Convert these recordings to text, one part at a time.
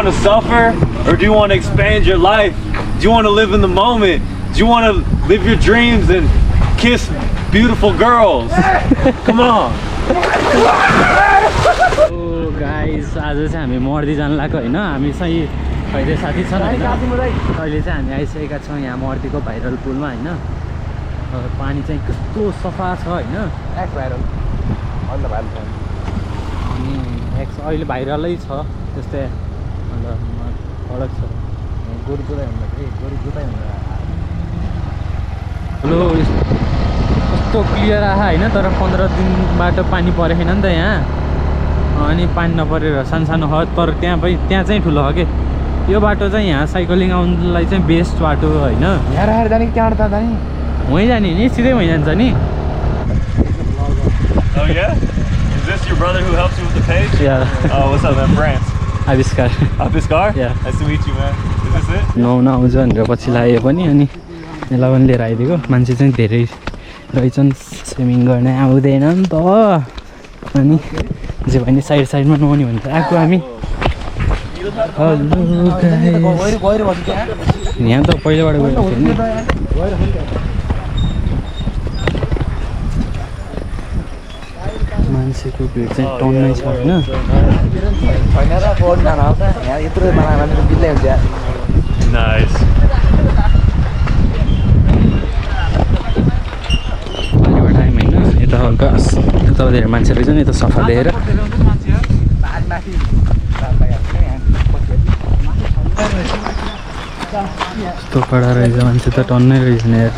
want to suffer or do you want to expand your life? Do you want to live in the moment? Do you want to live your dreams and kiss beautiful girls? Come on. Oh guys, आज चाहिँ हामी मर्दी जान लाग्यो हैन हामी चाहिँ अहिले साथी छन् हैन अहिले चाहिँ हामी आइसकेका छौं यहाँ मर्दीको भाइरल पुलमा हैन पानी चाहिँ कस्तो सफा छ हैन एक्स भाइरल अन्त भाइरल छ अनि एक्स अहिले भाइरलै छ त्यस्तै अन्त फरक छ गोरु जुताइ हुन्छ के गोरु जुताइ हुन्छ हेलो कस्तो क्लियर आहा हैन तर 15 दिनबाट पानी परेन नि त यहाँ अनि पानी नपरेर सानो ह तर त्यहाँ चाहिँ ठुलो हो के यो बाटो चाहिँ यहाँ साइक्लिङ आउनलाई चाहिँ बेस्ट बाटो हैन यहाँ राखेर जाने कि त्यहाँबाट जाने वहीँ जाने नि सिधै वहीँ जान्छ नि Oh yeah? Is this your brother who helps you with the page? Yeah. Oh, what's up man? France. Abiskar. Abiskar? Yeah. Nice to meet you man. Is this it? नुहाउन आउँछ भनेर पछि लाग्यो पनि अनि यसलाई पनि लिएर आइदिएको मान्छे चाहिँ धेरै रहेछन् स्विमिङ गर्ने आउँदैन नि त अनि जे भने साइडमा नुहाउने भनेर आएको हामी यहाँ त पहिलेबाट गएको थियो नि मान्छेको भिड चाहिँ टन्नै छ होइन Nice. पानीबाट आयौँ होइन यता हल्का यता धेरै मान्छे रहेछ नि यता सफा देखेर यस्तो कडा रहेछ मान्छे त टन्नै रहेछ नि यार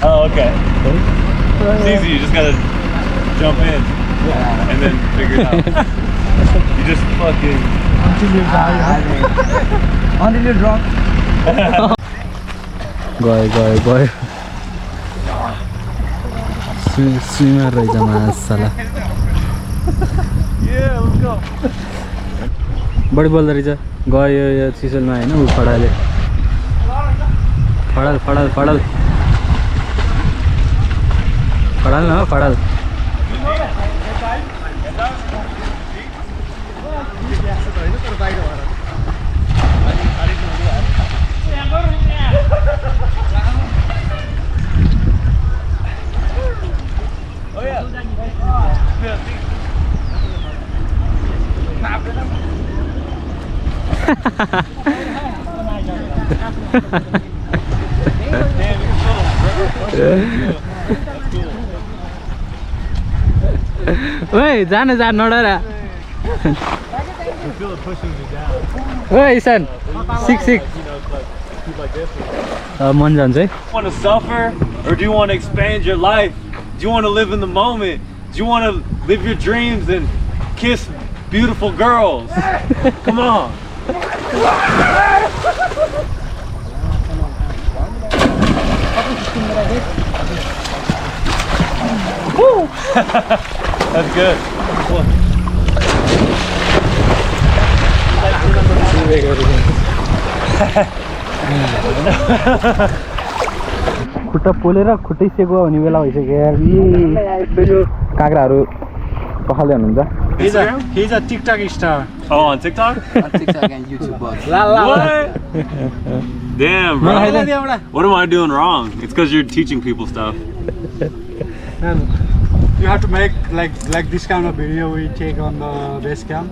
Oh, okay. It's easy. You just gotta jump in and then figure it out. You just fucking until you die. Until you drop. गयो स्विमर रहेछ मासाला yeah, let's go. बढी बोल्दो रहेछ गयो यो चिसलमा होइन ऊ फडाले फडाल न फडाल Woi, जान नडरा ओइ ईशान सिक मन जान्छ है Want to suffer or do you want to expand your life? Do you want to live in the moment? Do you want to live your dreams and kiss beautiful girls? Come on. That's good. खुट्टा पोलेर खुट्टै Seiko हुने बेला भइसक्यो यार काँक्राहरू पखाल्दै हुनुहुन्छ He's a TikTok star. Oh, on TikTok? On TikTok and YouTube both. What? Damn, bro. What am I doing wrong? It's because you're teaching people stuff. And you have to make like this kind of video we take on the base camp.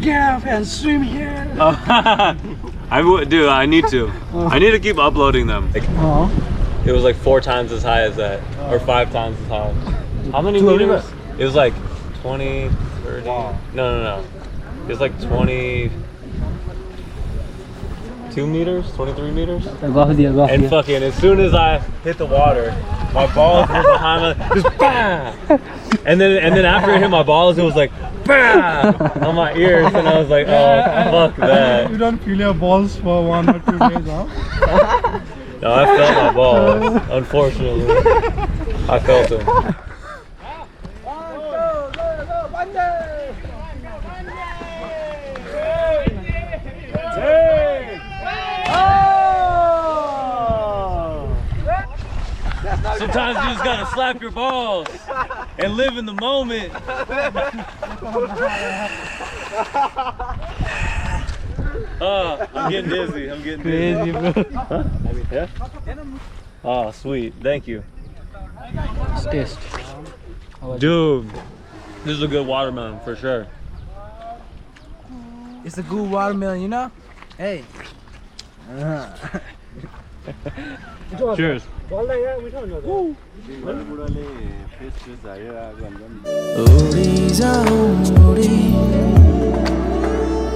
Get up and swim here. I would, dude. I need to. I need to keep uploading them. It was like 4 times as high as that, or 5 times as high. How many meters? It was like 20, 30. No. It was like 22 meters, 23 meters. And fucking as soon as I hit the water, my balls were behind my, just bam. And then after I hit my balls, it was like bam on my ears, and I was like, oh fuck that. You don't feel your balls for 1 or 2 days, huh? No, I felt my balls. Unfortunately, I felt them. Sometimes you just gotta slap your balls and live in the moment. I'm getting dizzy. I'm getting Crazy, dizzy. bro. Yeah? Oh, sweet. Thank you. Taste. Dude, this is a good watermelon for sure. It's a good watermelon, you know? Hey. Cheers.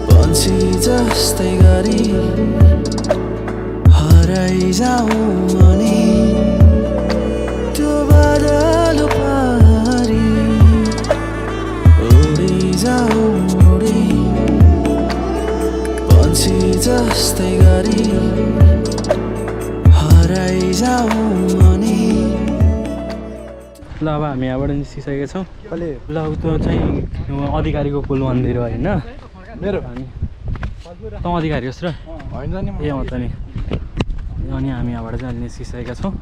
पंछी जस्तै गरी हराइजाउँ अनि त्यो बादल पारी उडिजाउँ उडी पंछी जस्तै गरी हराइजाउँ अनि ल अब हामी यहाँबाट निस्किसकेका छौँ ल त्यो चाहिँ अधिकारीको पुल मन्दिर हो होइन मेरो हामी त अधिकारी होस् र होइन नि ए हो त नि अनि हामी यहाँबाट चाहिँ अहिले निस्किसकेका छौँ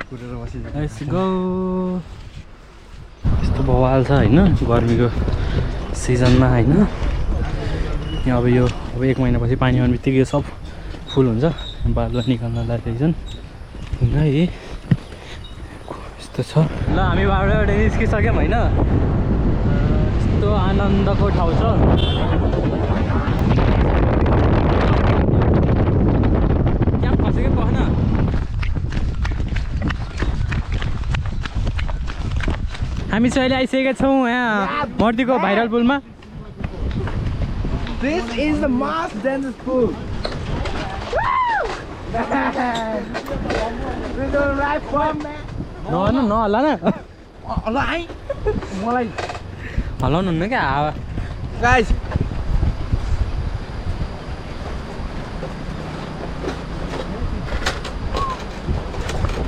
Let's go. यस्तो बवाल छ होइन गर्मीको सिजनमा होइन यहाँ अब एक महिनापछि पानी आउने बित्तिकै सब फुल हुन्छ बादल निकाल्न लाग्छन् है यस्तो छ ल हामी बाबाबाट निस्किसक्यौँ होइन यस्तो आनन्दको ठाउँ छ क्या फसेकै पखना हामी चाहिँ अहिले आइसकेका छौँ यहाँ मर्दीको भाइरल पुलमा This is the most dangerous pool. We don't ride from man. नहल्ला न Allah, मलाई हल्लाउनु हुन्न क्या हावा guys.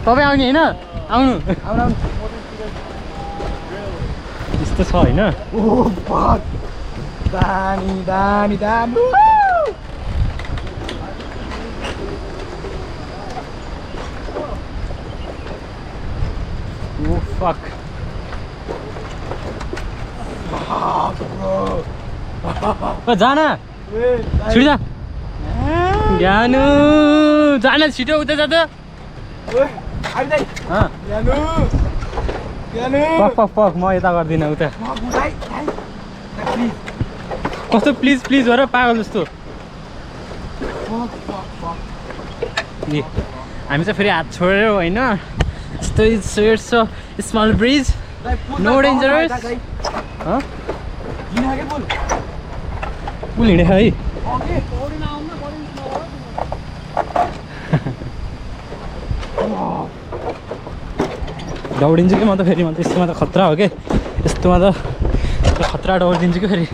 तपाईँ आउने होइन आउनु यस्तो छ होइन Oh fuck. Dani. Oh fuck जान छिटो जा ज्ञानु जान छिटो उता जा त पक म यता गर्दिनँ उता कस्तो प्लिज हो र पागल जस्तो ए हामी चाहिँ फेरि हात छोडेर होइन यस्तो सेयर्स छ स्मल ब्रिज नो डेन्जरस पुल हिँडेको है दौडिन्छु कि म त फेरि यस्तोमा त खतरा हो कि यस्तोमा त खतरा दौडिदिन्छु कि फेरि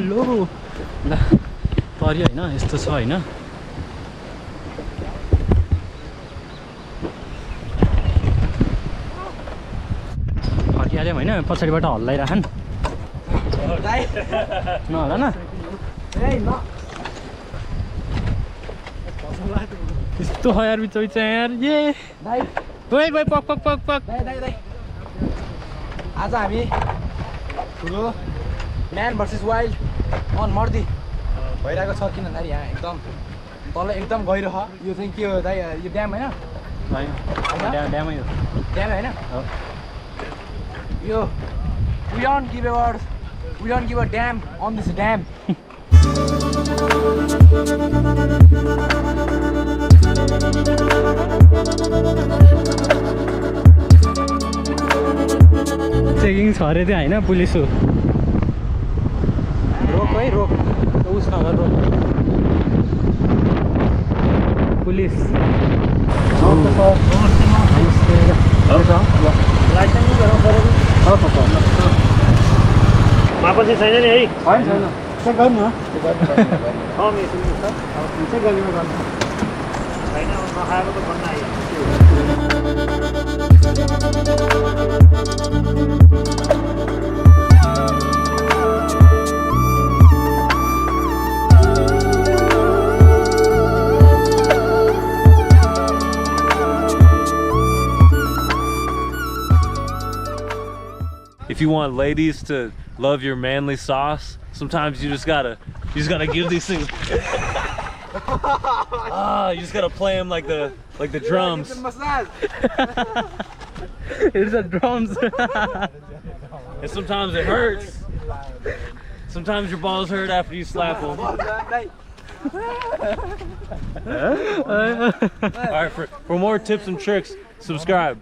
लो ल पऱ्यो होइन यस्तो छ होइन फर्किहाल्यौँ होइन पछाडिबाट हल्लाइराखन् नहोला न यस्तो हो यार बिच यार ये गए पक आज हामी ठुलो म्यान भर्सेस वाइल्ड अन मर्दी भइरहेको छ किन भन्दाखेरि यहाँ एकदम तल एकदम गहिरो छ यो चाहिँ के हो दाइ यो ड्याम होइन ड्यामै हो ड्याम होइन यो we don't give a damn on this dam. Checking छ अरे त्यहाँ होइन पुलिस हो रोक है रोक उस नगर रोक पुलिस मापछि छैन नि है छैन चेक गर्नु न चेक गरिदिनु गर्नु छैन नखाएको त भन्न आइयो if you want ladies to love your manly sauce, sometimes you just gotta give these things. You just gotta play them like the drums. It's the drums. And sometimes it hurts. Sometimes your balls hurt after you slap them. All right, for more tips and tricks, subscribe.